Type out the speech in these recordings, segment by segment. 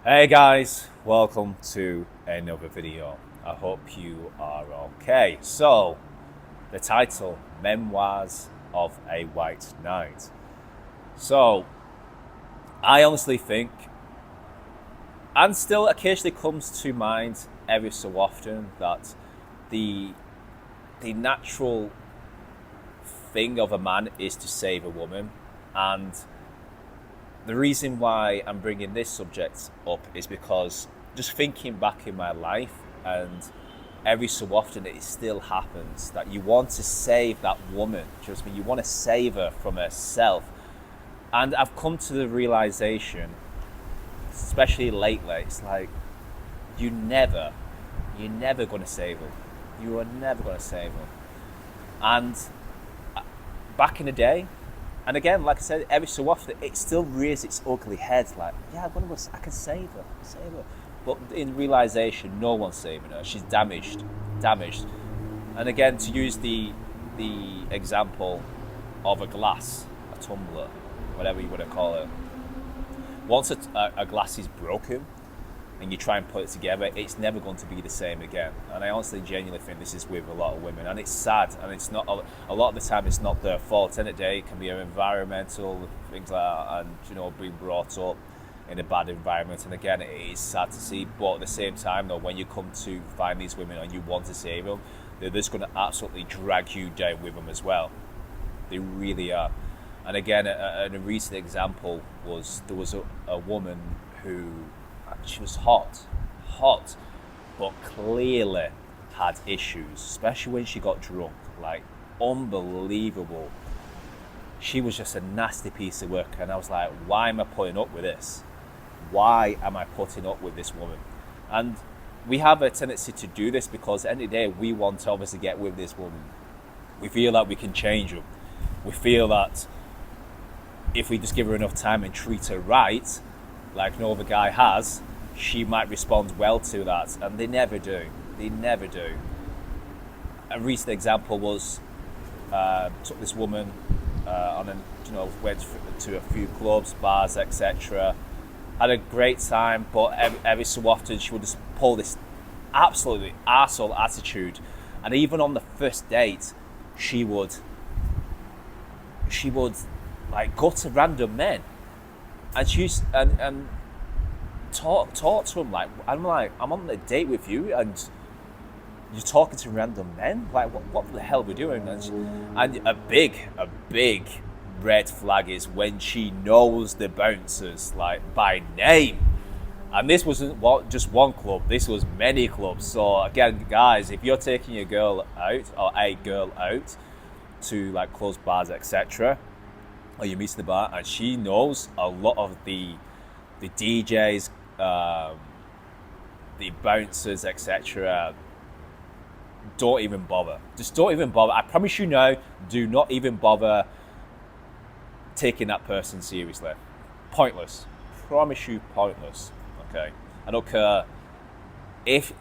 Hey guys, welcome to another video. I hope you are okay. So, the title, Memoirs of a White Knight. So, I honestly think, and still occasionally comes to mind every so often, that the natural thing of a man is to save a woman. And the reason why I'm bringing this subject up is because just thinking back in my life, and every so often it still happens that you want to save that woman. Trust me, you want to save her from herself. And I've come to the realization, especially lately, it's like you're never going to save her. You are never going to save her. And back in the day, and again, like I said, every so often, it still rears its ugly head. Like, yeah, I can save her. But in realization, no one's saving her. She's damaged. And again, to use the example of a glass, a tumbler, whatever you want to call it. Once a glass is broken, and you try and put it together, it's never going to be the same again. And I honestly, genuinely think this is with a lot of women, and it's sad. And it's not a lot of the time. It's not their fault. End of the day, it can be environmental things like that, and being brought up in a bad environment. And again, it is sad to see. But at the same time, though, when you come to find these women and you want to save them, they're just going to absolutely drag you down with them as well. They really are. And again, a recent example was there was a woman who. She was hot, but clearly had issues, especially when she got drunk, like unbelievable. She was just a nasty piece of work, and I was like, why am I putting up with this? Why am I putting up with this woman? And we have a tendency to do this because at the end of the day, we want to obviously get with this woman. We feel that we can change her. We feel that if we just give her enough time and treat her right, like no other guy has, she might respond well to that, and they never do. A recent example was took this woman went to a few clubs, bars, etc. Had a great time, but every so often she would just pull this absolutely arsehole attitude, and even on the first date, she would like go to random men. And she's and talk to him like I'm on a date with you and you're talking to random men. Like what the hell are we doing? And a big red flag is when she knows the bouncers like by name. And this wasn't just one club. This was many clubs. So again, guys, if you're taking a girl out to like clubs, bars, etc., or you meet in the bar and she knows a lot of the DJs, the bouncers, etc., don't even bother. Just don't even bother. I promise you now, do not even bother taking that person seriously. Pointless. Promise you, pointless. Okay? I don't care if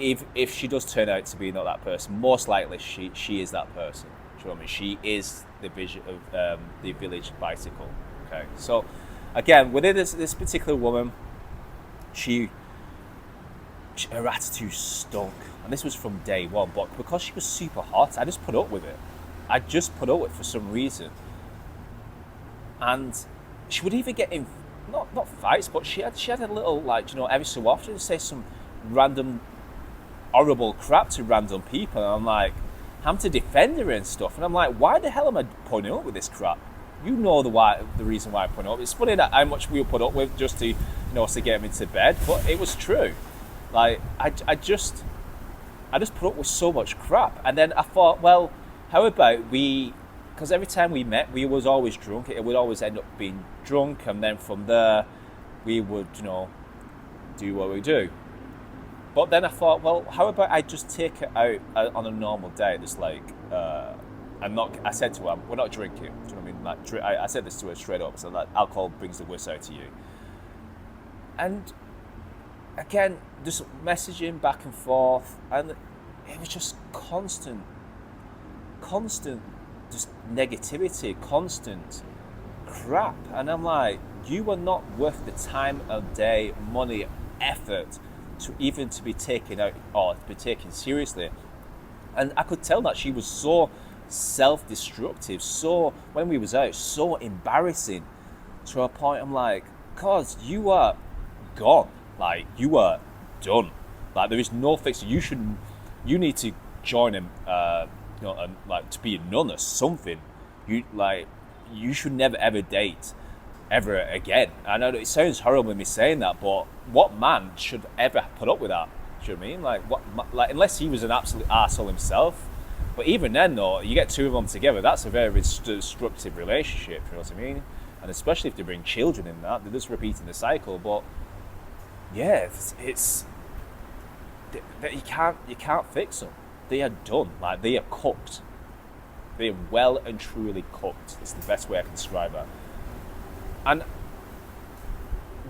she does turn out to be not that person. Most likely she is that person. Do you know what I mean? She is the vision of the village bicycle. Okay, so again, within this particular woman, her attitude stunk, and this was from day one. But because she was super hot, I just put up with it. For some reason, and she would even get in not fights, but she had a little every so often say some random horrible crap to random people, and I'm like, I'm to defend her and stuff, and I'm like, why the hell am I putting up with this crap? You know the reason why I put up. It's funny that how much we put up with just to to get him into bed, but it was true. Like I just put up with so much crap, and then I thought, well, how about because every time we met, we was always drunk. It would always end up being drunk, and then from there, we would do what we do. But then I thought, well, how about I just take her out on a normal day? Just like, I said to her, we're not drinking. Do you know what I mean? Like, I said this to her straight up. So that alcohol brings the worst out of you. And again, just messaging back and forth, and it was just constant, just negativity, constant crap. And I'm like, you are not worth the time of day, money, effort to be taken out or to be taken seriously. And I could tell that she was so self-destructive, so, when we was out, so embarrassing, to a point I'm like, cause you are gone, like, you are done, like, there is no fix. You need to join him, like, to be a nun or something. You should never ever date ever again. I know it sounds horrible me saying that, but what man should ever put up with that? Do you know what I mean? Like, unless he was an absolute arsehole himself. But even then, though, you get two of them together, that's a very destructive relationship, you know what I mean? And especially if they bring children in that, they're just repeating the cycle. But yeah, you can't fix them. They are done. Like, they are cooked. They are well and truly cooked. It's the best way I can describe that. And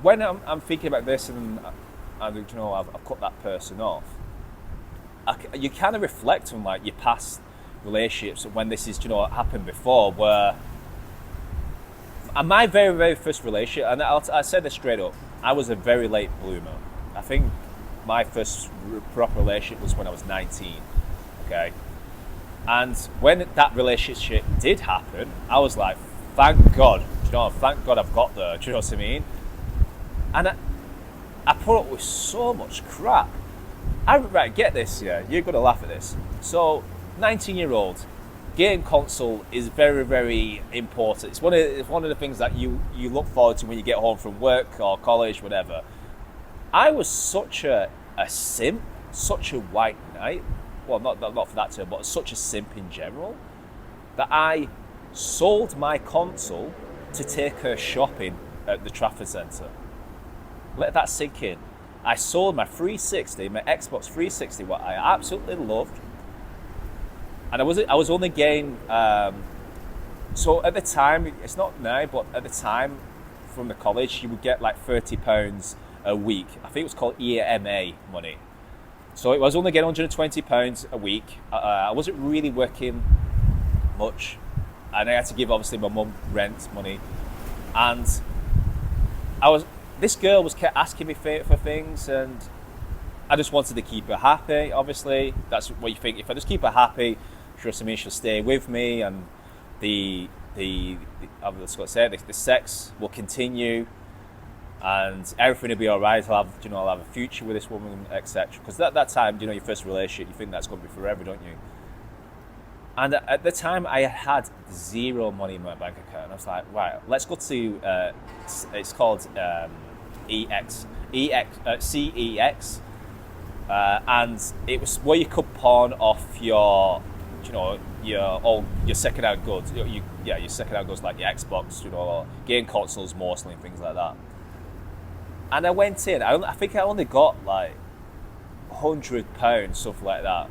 when I'm thinking about this, and I've cut that person off, you kind of reflect on, like, your past relationships when this is, happened before, where my very, very first relationship, and I said this straight up, I was a very late bloomer. I think my first proper relationship was when I was 19, okay? And when that relationship did happen, I was like, thank God, thank God I've got there, do you know what I mean? And I put up with so much crap. Right, get this, yeah, you're going to laugh at this. So, 19-year-old, game console is very, very important. It's one of the things that you look forward to when you get home from work or college, whatever. I was such a simp, such a white knight, well, not for that term, but such a simp in general, that I sold my console to take her shopping at the Trafford Centre. Let that sink in. I sold my 360, my Xbox 360, what I absolutely loved, and I was only getting. So at the time, it's not now, but at the time, from the college, you would get like £30 a week. I think it was called EMA money. So I was only getting £120 a week. I wasn't really working much, and I had to give obviously my mum rent money, and this girl was kept asking me for things, and I just wanted to keep her happy. Obviously, that's what you think. If I just keep her happy, she'll stay with me, and the sex will continue, and everything will be all right. I'll have a future with this woman, etc. Because at that time, your first relationship, you think that's going to be forever, don't you? And at the time, I had zero money in my bank account. And I was like, right, let's go to it's called CEX, and it was where you could pawn off your second-hand goods. Your second-hand goods like your Xbox, or game consoles mostly and things like that. And I went in. I think I only got like £100, something like that.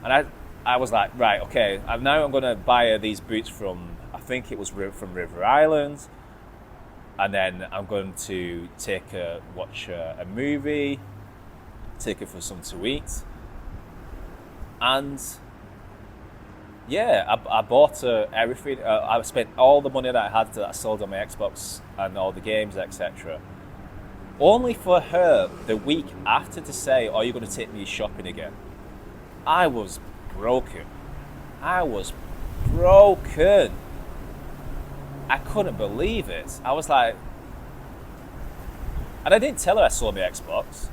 And I was like, right, okay. And now I'm going to buy her these boots from, I think it was from River Island. And then I'm going to take her, watch a movie, take her for something to eat. And yeah, I bought her everything. I spent all the money that I had that I sold on my Xbox and all the games, etc. Only for her the week after to say, "Oh, you're going to take me shopping again." I was broken. I couldn't believe it. I was like, and I didn't tell her I sold my Xbox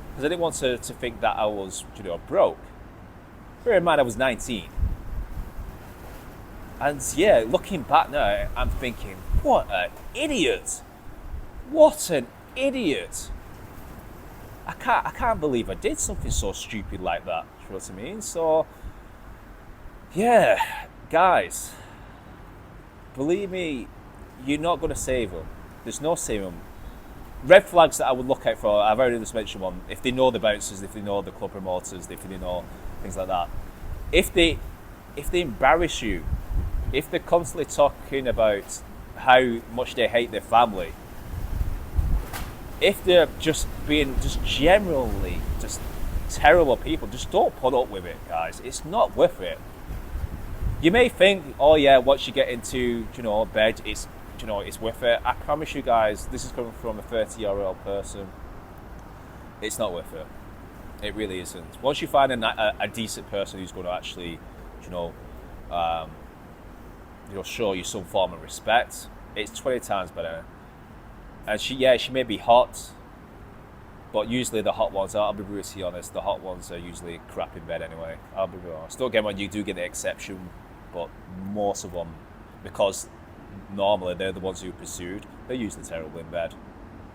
because I didn't want her to think that I was, broke. Bear in mind, I was 19. And yeah, looking back now, I'm thinking, what an idiot! What an idiot! I can't believe I did something so stupid like that. You know what I mean? So, yeah, guys, believe me, you're not going to save them. There's no saving them. Red flags that I would look out for, I've already just mentioned one. If they know the bouncers, if they know the club promoters, if they know things like that. If they embarrass you, if they're constantly talking about how much they hate their family, if they're just being generally terrible people, just don't put up with it, guys. It's not worth it. You may think, oh yeah, once you get into bed, it's worth it. I promise you guys, this is coming from a 30-year-old person. it's not worth it. It really isn't. Once you find a decent person who's going to actually, you know, um, show you some form of respect, it's 20 times better. And she may be hot, but usually the hot ones, I'll be brutally honest, the hot ones are usually crap in bed anyway. I'll be real honest. Don't get me wrong, you do get the exception, but most of them, because normally they're the ones who are pursued, they're usually terrible in bed.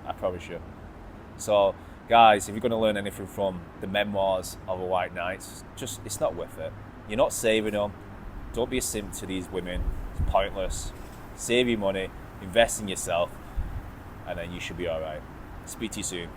I promise you. So, guys, if you're going to learn anything from the Memoirs of a White Knight, it's not worth it. You're not saving them. Don't be a simp to these women. It's pointless. Save your money, invest in yourself, and then you should be alright. Speak to you soon.